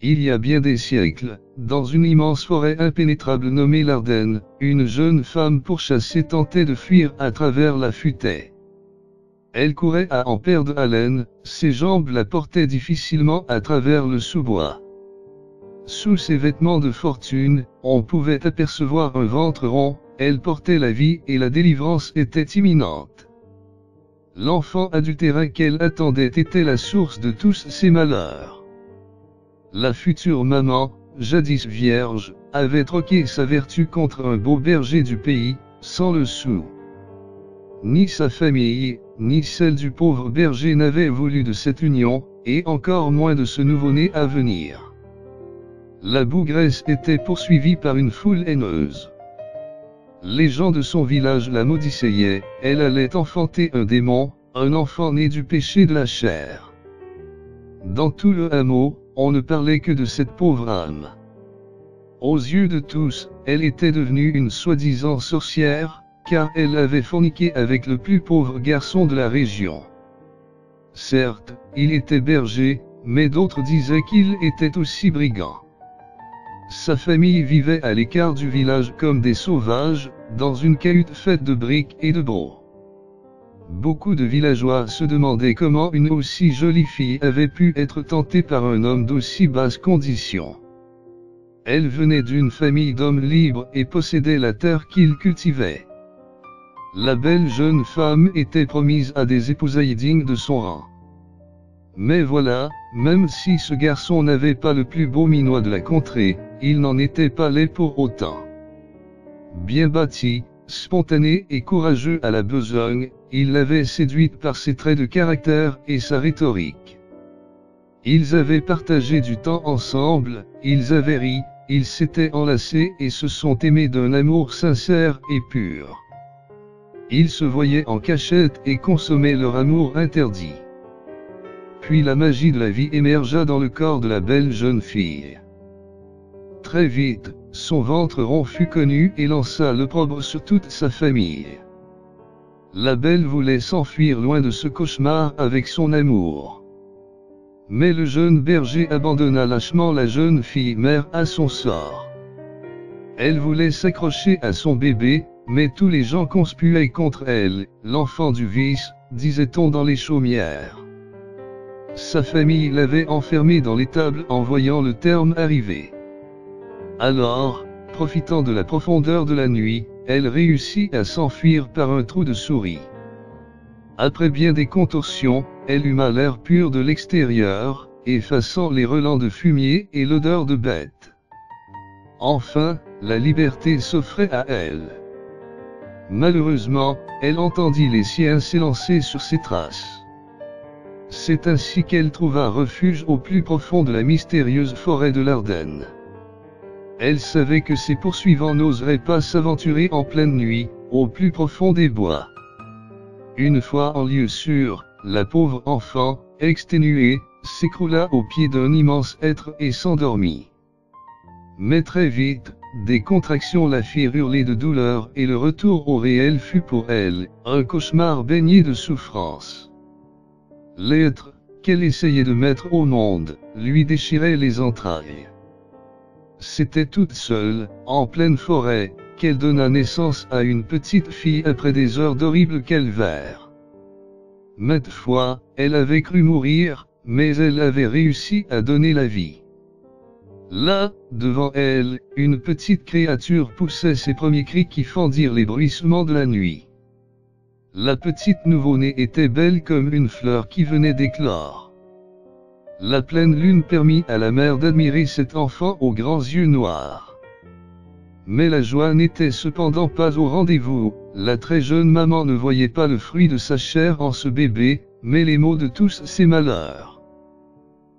Il y a bien des siècles, dans une immense forêt impénétrable nommée l'Ardenne, une jeune femme pourchassée tentait de fuir à travers la futaie. Elle courait à en perdre haleine, ses jambes la portaient difficilement à travers le sous-bois. Sous ses vêtements de fortune, on pouvait apercevoir un ventre rond, elle portait la vie et la délivrance était imminente. L'enfant adultérin qu'elle attendait était la source de tous ses malheurs. La future maman, jadis vierge, avait troqué sa vertu contre un beau berger du pays, sans le sou. Ni sa famille, ni celle du pauvre berger n'avaient voulu de cette union, et encore moins de ce nouveau-né à venir. La bougresse était poursuivie par une foule haineuse. Les gens de son village la maudissaient, elle allait enfanter un démon, un enfant né du péché de la chair. Dans tout le hameau, on ne parlait que de cette pauvre âme. Aux yeux de tous, elle était devenue une soi-disant sorcière, car elle avait forniqué avec le plus pauvre garçon de la région. Certes, il était berger, mais d'autres disaient qu'il était aussi brigand. Sa famille vivait à l'écart du village comme des sauvages, dans une cahute faite de briques et de brocs. Beaucoup de villageois se demandaient comment une aussi jolie fille avait pu être tentée par un homme d'aussi basse condition. Elle venait d'une famille d'hommes libres et possédait la terre qu'ils cultivaient. La belle jeune femme était promise à des épousailles dignes de son rang. Mais voilà, même si ce garçon n'avait pas le plus beau minois de la contrée, il n'en était pas laid pour autant. Bien bâti, spontané et courageux à la besogne, il l'avait séduite par ses traits de caractère et sa rhétorique. Ils avaient partagé du temps ensemble, ils avaient ri, ils s'étaient enlacés et se sont aimés d'un amour sincère et pur. Ils se voyaient en cachette et consommaient leur amour interdit. Puis la magie de la vie émergea dans le corps de la belle jeune fille. Très vite, son ventre rond fut connu et lança l'opprobre sur toute sa famille. La belle voulait s'enfuir loin de ce cauchemar avec son amour. Mais le jeune berger abandonna lâchement la jeune fille mère à son sort. Elle voulait s'accrocher à son bébé, mais tous les gens conspuaient contre elle, l'enfant du vice, disait-on dans les chaumières. Sa famille l'avait enfermée dans l'étable en voyant le terme arriver. Alors, profitant de la profondeur de la nuit, elle réussit à s'enfuir par un trou de souris. Après bien des contorsions, elle huma l'air pur de l'extérieur, effaçant les relents de fumier et l'odeur de bête. Enfin, la liberté s'offrait à elle. Malheureusement, elle entendit les siens s'élancer sur ses traces. C'est ainsi qu'elle trouva refuge au plus profond de la mystérieuse forêt de l'Ardenne. Elle savait que ses poursuivants n'oseraient pas s'aventurer en pleine nuit, au plus profond des bois. Une fois en lieu sûr, la pauvre enfant, exténuée, s'écroula aux pieds d'un immense être et s'endormit. Mais très vite, des contractions la firent hurler de douleur et le retour au réel fut pour elle, un cauchemar baigné de souffrance. L'être, qu'elle essayait de mettre au monde, lui déchirait les entrailles. C'était toute seule, en pleine forêt, qu'elle donna naissance à une petite fille après des heures d'horribles calvaires. Maintes fois, elle avait cru mourir, mais elle avait réussi à donner la vie. Là, devant elle, une petite créature poussait ses premiers cris qui fendirent les bruissements de la nuit. La petite nouveau-née était belle comme une fleur qui venait d'éclore. La pleine lune permit à la mère d'admirer cet enfant aux grands yeux noirs. Mais la joie n'était cependant pas au rendez-vous, la très jeune maman ne voyait pas le fruit de sa chair en ce bébé, mais les maux de tous ses malheurs.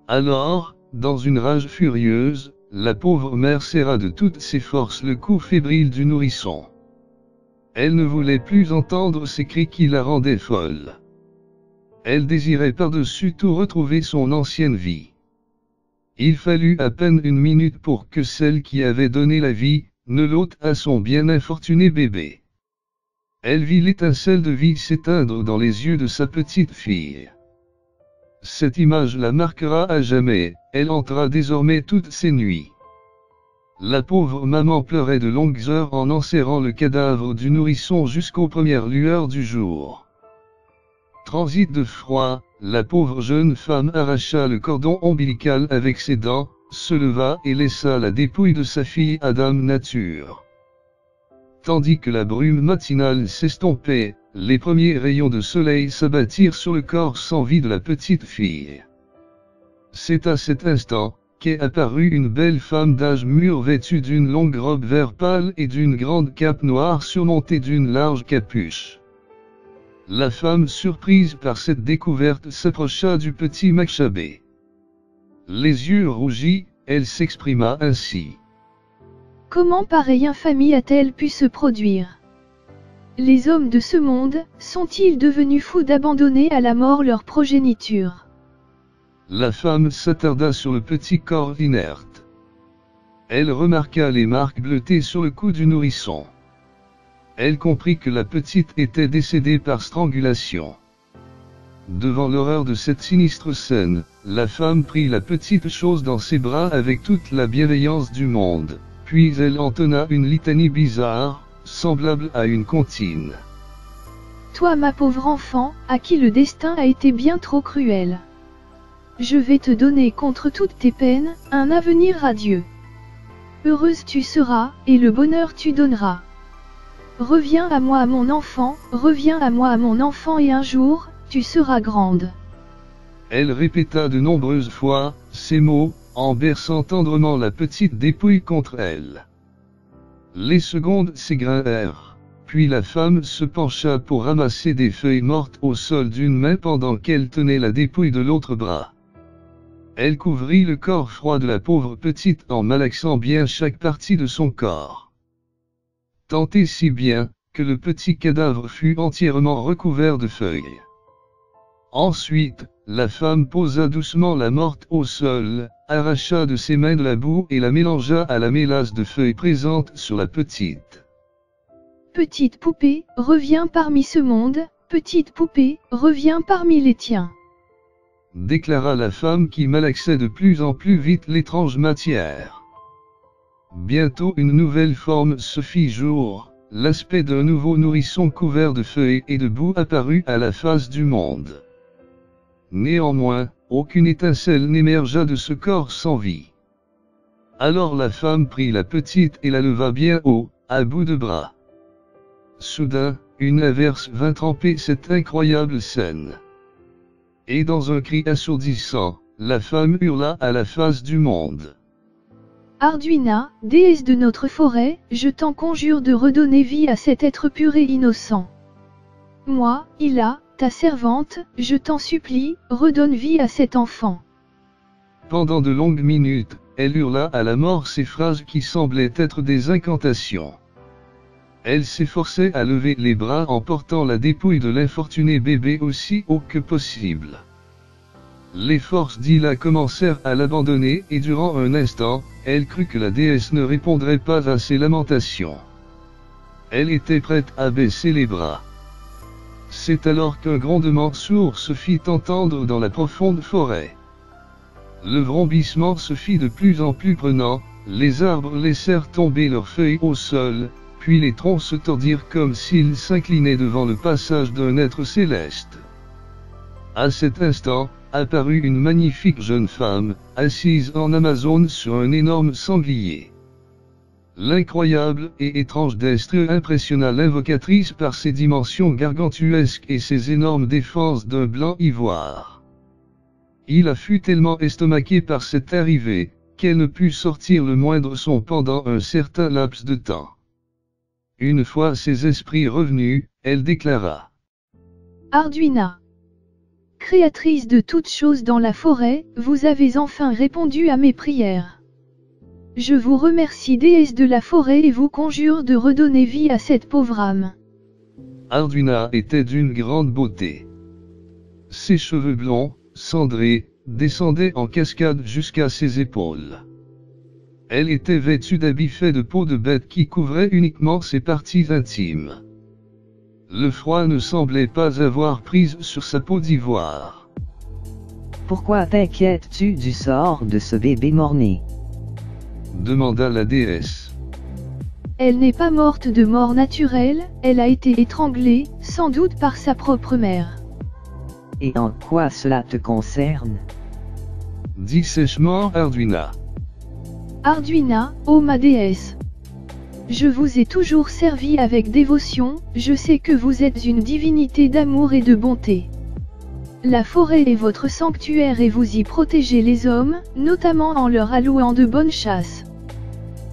Alors, dans une rage furieuse, la pauvre mère serra de toutes ses forces le cou fébrile du nourrisson. Elle ne voulait plus entendre ces cris qui la rendaient folle. Elle désirait par-dessus tout retrouver son ancienne vie. Il fallut à peine une minute pour que celle qui avait donné la vie, ne l'ôte à son bien infortuné bébé. Elle vit l'étincelle de vie s'éteindre dans les yeux de sa petite fille. Cette image la marquera à jamais, elle hantera désormais toutes ses nuits. La pauvre maman pleurait de longues heures en enserrant le cadavre du nourrisson jusqu'aux premières lueurs du jour. Transit de froid, la pauvre jeune femme arracha le cordon ombilical avec ses dents, se leva et laissa la dépouille de sa fille à Dame Nature. Tandis que la brume matinale s'estompait, les premiers rayons de soleil s'abattirent sur le corps sans vie de la petite fille. C'est à cet instant qu'est apparue une belle femme d'âge mûr vêtue d'une longue robe vert pâle et d'une grande cape noire surmontée d'une large capuche. La femme, surprise par cette découverte, s'approcha du petit Machabée. Les yeux rougis, elle s'exprima ainsi. Comment pareille infamie a-t-elle pu se produire? Les hommes de ce monde, sont-ils devenus fous d'abandonner à la mort leur progéniture? La femme s'attarda sur le petit corps inerte. Elle remarqua les marques bleutées sur le cou du nourrisson. Elle comprit que la petite était décédée par strangulation. Devant l'horreur de cette sinistre scène, la femme prit la petite chose dans ses bras avec toute la bienveillance du monde, puis elle entonna une litanie bizarre, semblable à une comptine. Toi ma pauvre enfant, à qui le destin a été bien trop cruel. Je vais te donner contre toutes tes peines, un avenir radieux. Heureuse tu seras, et le bonheur tu donneras. Reviens à moi mon enfant, reviens à moi mon enfant et un jour, tu seras grande. Elle répéta de nombreuses fois ces mots, en berçant tendrement la petite dépouille contre elle. Les secondes s'égrinèrent, puis la femme se pencha pour ramasser des feuilles mortes au sol d'une main pendant qu'elle tenait la dépouille de l'autre bras. Elle couvrit le corps froid de la pauvre petite en malaxant bien chaque partie de son corps. Tant et si bien, que le petit cadavre fut entièrement recouvert de feuilles. Ensuite, la femme posa doucement la morte au sol, arracha de ses mains de la boue et la mélangea à la mélasse de feuilles présente sur la petite. Petite poupée, reviens parmi ce monde, petite poupée, reviens parmi les tiens. Déclara la femme qui malaxait de plus en plus vite l'étrange matière. Bientôt une nouvelle forme se fit jour, l'aspect d'un nouveau nourrisson couvert de feuilles et de boue apparut à la face du monde. Néanmoins, aucune étincelle n'émergea de ce corps sans vie. Alors la femme prit la petite et la leva bien haut, à bout de bras. Soudain, une averse vint tremper cette incroyable scène. Et dans un cri assourdissant, la femme hurla à la face du monde. Arduina, déesse de notre forêt, je t'en conjure de redonner vie à cet être pur et innocent. Moi, Ila, ta servante, je t'en supplie, redonne vie à cet enfant. Pendant de longues minutes, elle hurla à la mort ces phrases qui semblaient être des incantations. Elle s'efforçait à lever les bras en portant la dépouille de l'infortuné bébé aussi haut que possible. Les forces d'Ila commencèrent à l'abandonner et durant un instant, elle crut que la déesse ne répondrait pas à ses lamentations. Elle était prête à baisser les bras. C'est alors qu'un grondement sourd se fit entendre dans la profonde forêt. Le vrombissement se fit de plus en plus prenant, les arbres laissèrent tomber leurs feuilles au sol, puis les troncs se tordirent comme s'ils s'inclinaient devant le passage d'un être céleste. À cet instant, apparut une magnifique jeune femme, assise en Amazone sur un énorme sanglier. L'incroyable et étrange destre impressionna l'invocatrice par ses dimensions gargantuesques et ses énormes défenses d'un blanc ivoire. Il fut tellement estomaqué par cette arrivée, qu'elle ne put sortir le moindre son pendant un certain laps de temps. Une fois ses esprits revenus, elle déclara. Arduina, créatrice de toutes choses dans la forêt, vous avez enfin répondu à mes prières. Je vous remercie déesse de la forêt et vous conjure de redonner vie à cette pauvre âme. Arduina était d'une grande beauté. Ses cheveux blonds, cendrés, descendaient en cascade jusqu'à ses épaules. Elle était vêtue d'habits faits de peau de bête qui couvraient uniquement ses parties intimes. Le froid ne semblait pas avoir prise sur sa peau d'ivoire. Pourquoi t'inquiètes-tu du sort de ce bébé mort-né? Demanda la déesse. Elle n'est pas morte de mort naturelle, elle a été étranglée, sans doute par sa propre mère. Et en quoi cela te concerne? Dit sèchement Arduina. Arduina, ô ma déesse. Je vous ai toujours servi avec dévotion, je sais que vous êtes une divinité d'amour et de bonté. La forêt est votre sanctuaire et vous y protégez les hommes, notamment en leur allouant de bonnes chasses.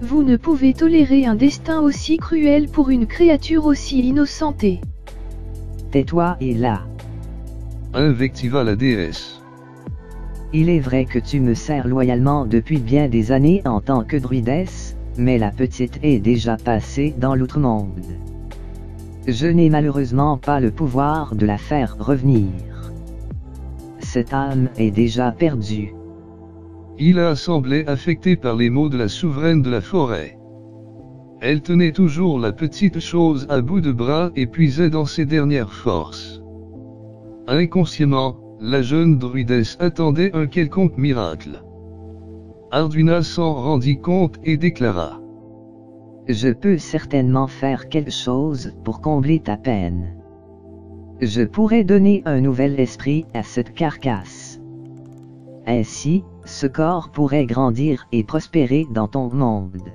Vous ne pouvez tolérer un destin aussi cruel pour une créature aussi innocentée. Tais-toi et là. Invectiva la déesse. Il est vrai que tu me sers loyalement depuis bien des années en tant que druidesse, mais la petite est déjà passée dans l'outre-monde. Je n'ai malheureusement pas le pouvoir de la faire revenir. Cette âme est déjà perdue. Il a semblé affecté par les mots de la souveraine de la forêt. Elle tenait toujours la petite chose à bout de bras et puisait dans ses dernières forces. Inconsciemment, la jeune druidesse attendait un quelconque miracle. Arduina s'en rendit compte et déclara. Je peux certainement faire quelque chose pour combler ta peine. Je pourrais donner un nouvel esprit à cette carcasse. Ainsi, ce corps pourrait grandir et prospérer dans ton monde.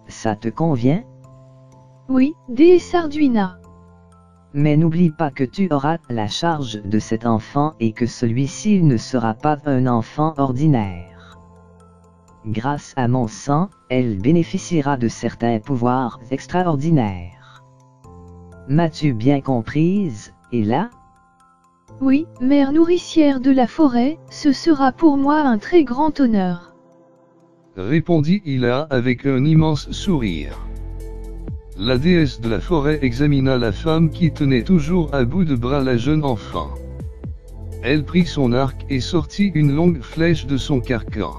Ça te convient? Oui, déesse Arduina. Mais n'oublie pas que tu auras la charge de cet enfant et que celui-ci ne sera pas un enfant ordinaire. Grâce à mon sang, elle bénéficiera de certains pouvoirs extraordinaires. M'as-tu bien comprise, Ella? Oui, mère nourricière de la forêt, ce sera pour moi un très grand honneur. Répondit Ila avec un immense sourire. La déesse de la forêt examina la femme qui tenait toujours à bout de bras la jeune enfant. Elle prit son arc et sortit une longue flèche de son carcan.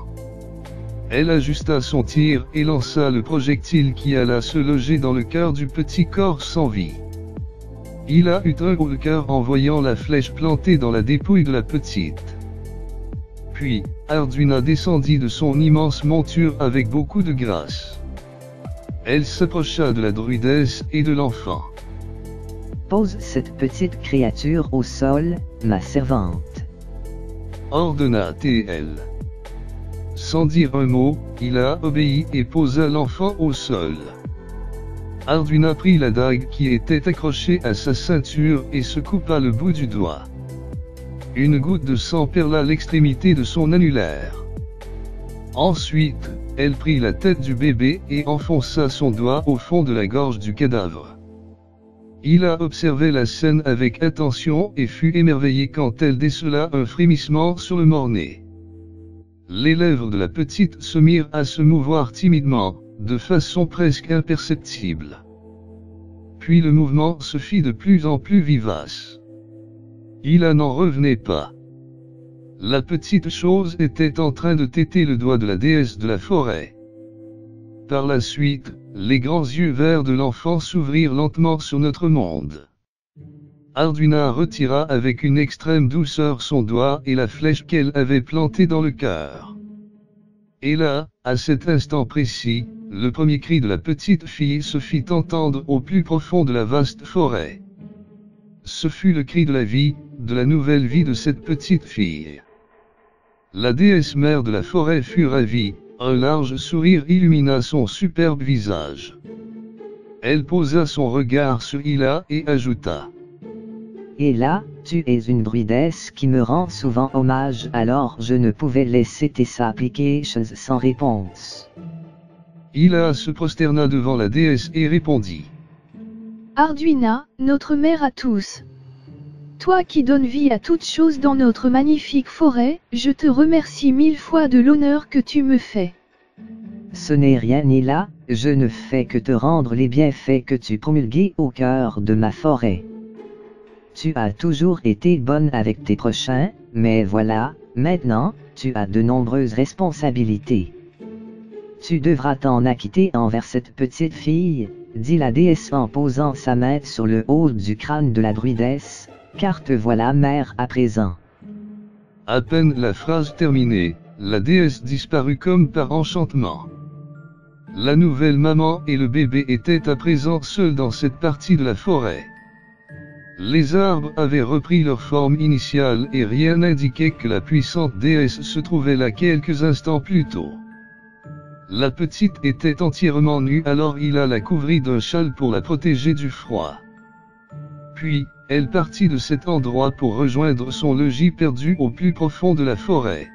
Elle ajusta son tir et lança le projectile qui alla se loger dans le cœur du petit corps sans vie. Ila eut un haut le cœur en voyant la flèche plantée dans la dépouille de la petite. Puis, Arduina descendit de son immense monture avec beaucoup de grâce. Elle s'approcha de la druidesse et de l'enfant. Pose cette petite créature au sol, ma servante. Ordonna-t-elle. Sans dire un mot, Ila obéit et posa l'enfant au sol. Arduina prit la dague qui était accrochée à sa ceinture et se coupa le bout du doigt. Une goutte de sang perla l'extrémité de son annulaire. Ensuite, elle prit la tête du bébé et enfonça son doigt au fond de la gorge du cadavre. Ila observait la scène avec attention et fut émerveillée quand elle décela un frémissement sur le mort-né. Les lèvres de la petite se mirent à se mouvoir timidement, de façon presque imperceptible. Puis le mouvement se fit de plus en plus vivace. Ila n'en revenait pas. La petite chose était en train de téter le doigt de la déesse de la forêt. Par la suite, les grands yeux verts de l'enfant s'ouvrirent lentement sur notre monde. Arduina retira avec une extrême douceur son doigt et la flèche qu'elle avait plantée dans le cœur. Et là, à cet instant précis, le premier cri de la petite fille se fit entendre au plus profond de la vaste forêt. Ce fut le cri de la vie, de la nouvelle vie de cette petite fille. La déesse mère de la forêt fut ravie, un large sourire illumina son superbe visage. Elle posa son regard sur Ila et ajouta. Et là, tu es une druidesse qui me rend souvent hommage, alors je ne pouvais laisser tes supplications sans réponse. Ila se prosterna devant la déesse et répondit. Arduina, notre mère à tous. Toi qui donnes vie à toutes choses dans notre magnifique forêt, je te remercie 1000 fois de l'honneur que tu me fais. Ce n'est rien ni là, je ne fais que te rendre les bienfaits que tu promulgues au cœur de ma forêt. Tu as toujours été bonne avec tes prochains, mais voilà, maintenant, tu as de nombreuses responsabilités. Tu devras t'en acquitter envers cette petite fille, dit la déesse en posant sa main sur le haut du crâne de la druidesse, car te voilà mère à présent. À peine la phrase terminée, la déesse disparut comme par enchantement. La nouvelle maman et le bébé étaient à présent seuls dans cette partie de la forêt. Les arbres avaient repris leur forme initiale et rien n'indiquait que la puissante déesse se trouvait là quelques instants plus tôt. La petite était entièrement nue, alors il la couvrit d'un châle pour la protéger du froid. Puis, elle partit de cet endroit pour rejoindre son logis perdu au plus profond de la forêt.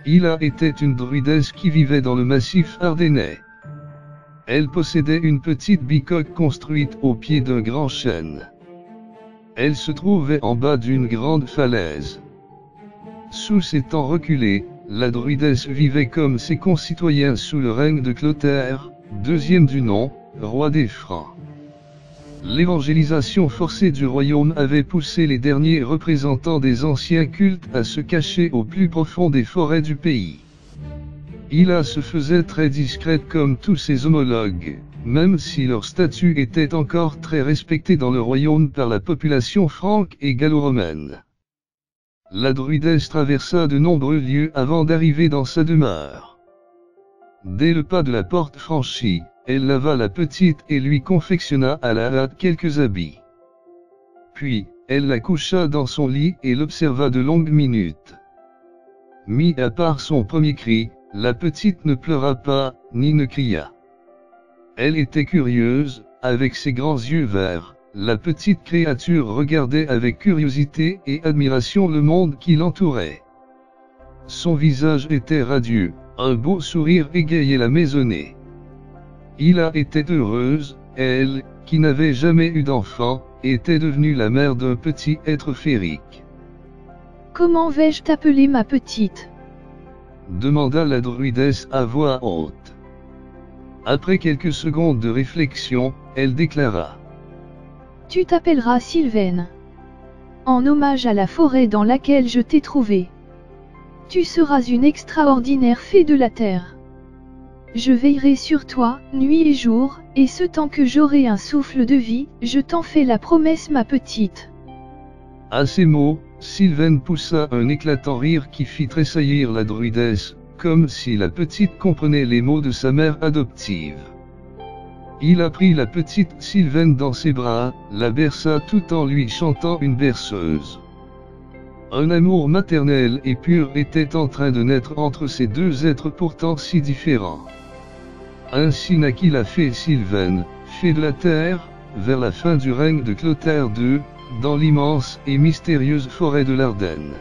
Hila était une druidesse qui vivait dans le massif ardennais. Elle possédait une petite bicoque construite au pied d'un grand chêne. Elle se trouvait en bas d'une grande falaise. Sous s'étant reculée, la druidesse vivait comme ses concitoyens sous le règne de Clotaire, deuxième du nom, roi des Francs. L'évangélisation forcée du royaume avait poussé les derniers représentants des anciens cultes à se cacher au plus profond des forêts du pays. Hila se faisait très discrète comme tous ses homologues, même si leur statut était encore très respecté dans le royaume par la population franque et gallo-romaine. La druidesse traversa de nombreux lieux avant d'arriver dans sa demeure. Dès le pas de la porte franchi, elle lava la petite et lui confectionna à la hâte quelques habits. Puis, elle la coucha dans son lit et l'observa de longues minutes. Mis à part son premier cri, la petite ne pleura pas, ni ne cria. Elle était curieuse, avec ses grands yeux verts, la petite créature regardait avec curiosité et admiration le monde qui l'entourait. Son visage était radieux, un beau sourire égayait la maisonnée. Hila était heureuse, elle, qui n'avait jamais eu d'enfant, était devenue la mère d'un petit être féerique. « Comment vais-je t'appeler ma petite ?» demanda la druidesse à voix haute. Après quelques secondes de réflexion, elle déclara. « Tu t'appelleras Sylvaine. En hommage à la forêt dans laquelle je t'ai trouvée. Tu seras une extraordinaire fée de la terre. Je veillerai sur toi, nuit et jour, et ce temps que j'aurai un souffle de vie, je t'en fais la promesse ma petite. » À ces mots, Sylvaine poussa un éclatant rire qui fit tressaillir la druidesse, comme si la petite comprenait les mots de sa mère adoptive. Il prit la petite Sylvaine dans ses bras, la berça tout en lui chantant une berceuse. Un amour maternel et pur était en train de naître entre ces deux êtres pourtant si différents. Ainsi naquit la fée Sylvaine, fée de la terre, vers la fin du règne de Clotaire II, dans l'immense et mystérieuse forêt de l'Ardenne.